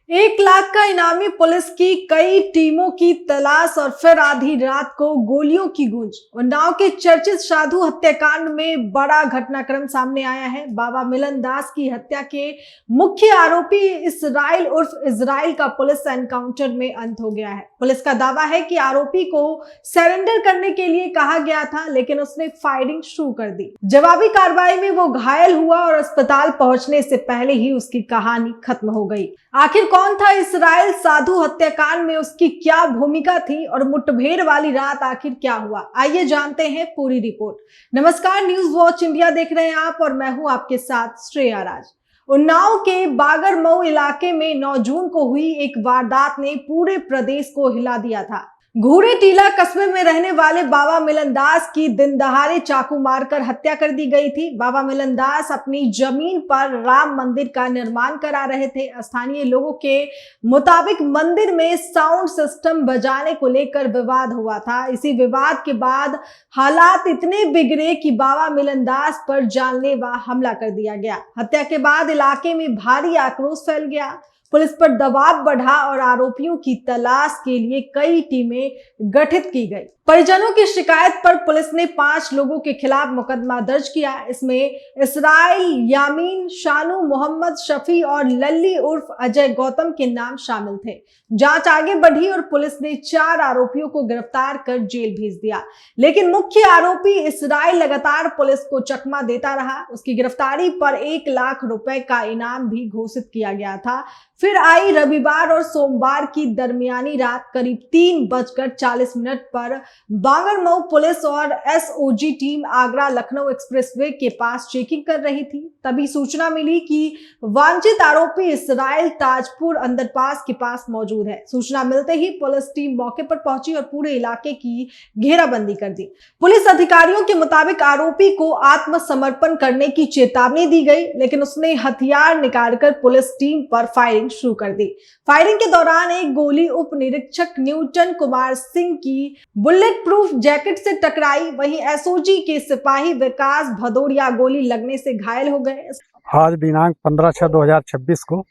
1 लाख का इनामी, पुलिस की कई टीमों की तलाश और फिर आधी रात को गोलियों की गूंज। उन्नाव के चर्चित साधु हत्याकांड में बड़ा घटनाक्रम सामने आया है। बाबा मिलन दास की हत्या के मुख्य आरोपी इसराइल उर्फ इजराइल का पुलिस एनकाउंटर में अंत हो गया है। पुलिस का दावा है कि आरोपी को सरेंडर करने के लिए कहा गया था, लेकिन उसने फायरिंग शुरू कर दी। जवाबी कार्रवाई में वो घायल हुआ और अस्पताल पहुंचने से पहले ही उसकी कहानी खत्म हो गई। आखिर कौन था इसराइल? साधु हत्याकांड में उसकी क्या भूमिका थी और मुठभेड़ वाली रात आखिर क्या हुआ? आइए जानते हैं पूरी रिपोर्ट। नमस्कार, न्यूज वॉच इंडिया देख रहे हैं आप और मैं हूं आपके साथ श्रेया राज। उन्नाव के बागरमऊ इलाके में 9 जून को हुई एक वारदात ने पूरे प्रदेश को हिला दिया था। घूरे टीला कस्बे में रहने वाले बाबा मिलन दास की दिन दहाड़े चाकू मारकर हत्या कर दी गई थी। बाबा मिलन दास अपनी जमीन पर राम मंदिर का निर्माण करा रहे थे। स्थानीय लोगों के मुताबिक मंदिर में साउंड सिस्टम बजाने को लेकर विवाद हुआ था। इसी विवाद के बाद हालात इतने बिगड़े कि बाबा मिलन दास पर जानलेवा हमला कर दिया गया। हत्या के बाद इलाके में भारी आक्रोश फैल गया। पुलिस पर दबाव बढ़ा और आरोपियों की तलाश के लिए कई टीमें गठित की गई। परिजनों की शिकायत पर पुलिस ने 5 लोगों के खिलाफ मुकदमा दर्ज किया। इसमें इसराइल, यामीन, शानू, मोहम्मद शफी और लल्ली उर्फ अजय गौतम के नाम शामिल थे। जांच आगे बढ़ी और पुलिस ने 4 आरोपियों को गिरफ्तार कर जेल भेज दिया, लेकिन मुख्य आरोपी इसराइल लगातार पुलिस को चकमा देता रहा। उसकी गिरफ्तारी पर 1 लाख रुपए का इनाम भी घोषित किया गया था। फिर आई रविवार और सोमवार की दरमियानी रात करीब 3:40 पर बागरमऊ पुलिस और SOG team Agra Lucknow expressway के पास चेकिंग कर रही थी। तभी सूचना मिली कि वांछित आरोपी इसराइल ताजपुर अंडरपास के पास मौजूद है। सूचना मिलते ही पुलिस टीम मौके पर पहुंची और पूरे इलाके की घेराबंदी कर दी। पुलिस अधिकारियों के मुताबिक आरोपी को आत्मसमर्पण करने की चेतावनी दी गई, लेकिन उसने हथियार निकालकर पुलिस टीम पर फायरिंग शुरू कर दी। फायरिंग के दौरान एक गोली उप निरीक्षक न्यूटन कुमार सिंह की बुलेट प्रूफ जैकेट से टकराई। वहीं एसओजी के सिपाही विकास भदौरिया गोली लगने से घायल हो गए। आज दिनांक 15/6/2026 को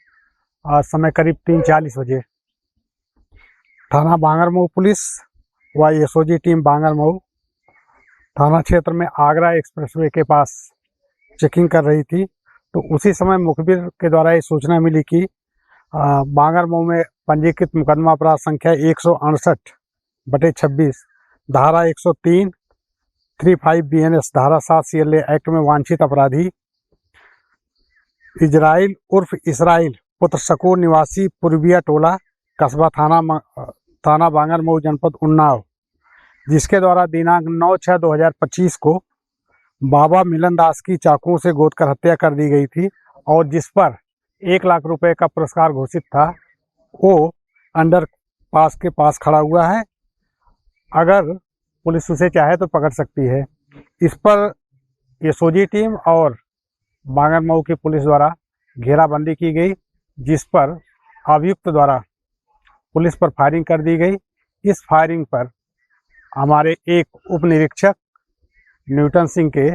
आज समय करीब 3:40 बजे थाना बागरमऊ पुलिस व एसओजी टीम बागरमऊ थाना क्षेत्र में आगरा एक्सप्रेसवे के पास चेकिंग कर रही थी, तो उसी समय मुखबिर के द्वारा ये सूचना मिली कि बागरमऊ में पंजीकृत मुकदमा अपराध संख्या 168/26 धारा 103 35 BNS धारा 7 CLA एक्ट में वांछित अपराधी इजराइल उर्फ इसराइल पुत्र शकूर निवासी पूर्विया टोला कस्बा थाना बागरमऊ जनपद उन्नाव, जिसके द्वारा दिनांक 9/6/2025 को बाबा मिलन दास की चाकुओं से गोदकर हत्या कर दी गई थी और जिस पर 1 लाख रुपए का पुरस्कार घोषित था, वो अंडर पास के पास खड़ा हुआ है। अगर पुलिस उसे चाहे तो पकड़ सकती है। इस पर एसओजी टीम और बागरमऊ की पुलिस द्वारा घेराबंदी की गई, जिस पर अभियुक्त द्वारा पुलिस पर फायरिंग कर दी गई। इस फायरिंग पर हमारे एक उप निरीक्षक न्यूटन सिंह के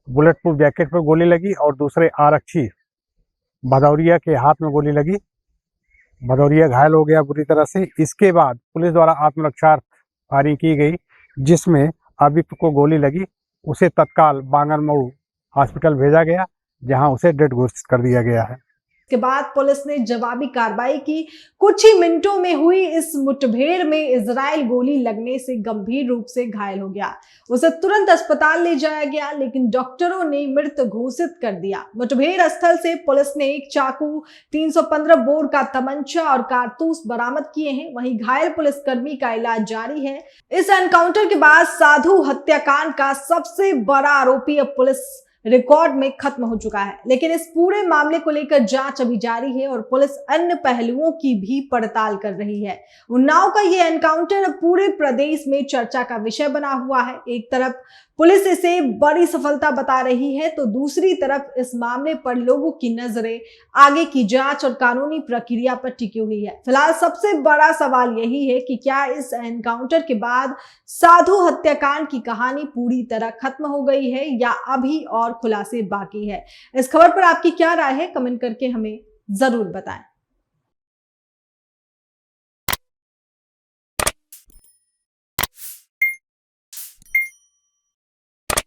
बुलेट प्रूफ जैकेट पर गोली लगी और दूसरे आरक्षी भदौरिया के हाथ में गोली लगी। भदौरिया घायल हो गया बुरी तरह से। इसके बाद पुलिस द्वारा आत्मरक्षा फायरिंग की गई, जिसमें अभियुक्त को गोली लगी। उसे तत्काल बागरमऊ हॉस्पिटल भेजा गया, जहां उसे डेड घोषित कर दिया गया है। के बाद पुलिस ने जवाबी कार्रवाई की। कुछ ही मिनटों में हुई इस मुठभेड़ में इजराइल गोली लगने से गंभीर रूप से घायल हो गया। उसे तुरंत अस्पताल ले जाया गया, लेकिन डॉक्टरों ने मृत घोषित कर दिया। मुठभेड़ स्थल से पुलिस ने एक चाकू, 315 बोर का तमंचा और कारतूस बरामद किए हैं। वहीं घायल पुलिसकर्मी का इलाज जारी है। इस एनकाउंटर के बाद साधु हत्याकांड का सबसे बड़ा आरोपी अब पुलिस रिकॉर्ड में खत्म हो चुका है, लेकिन इस पूरे मामले को लेकर जांच अभी जारी है और पुलिस अन्य पहलुओं की भी पड़ताल कर रही है। उन्नाव का ये एनकाउंटर पूरे प्रदेश में चर्चा का विषय बना हुआ है। एक तरफ पुलिस इसे बड़ी सफलता बता रही है, तो दूसरी तरफ इस मामले पर लोगों की नजरें आगे की जांच और कानूनी प्रक्रिया पर टिकी हुई है। फिलहाल सबसे बड़ा सवाल यही है कि क्या इस एनकाउंटर के बाद साधु हत्याकांड की कहानी पूरी तरह खत्म हो गई है या अभी और खुलासे बाकी है। इस खबर पर आपकी क्या राय है, कमेंट करके हमें जरूर बताएं।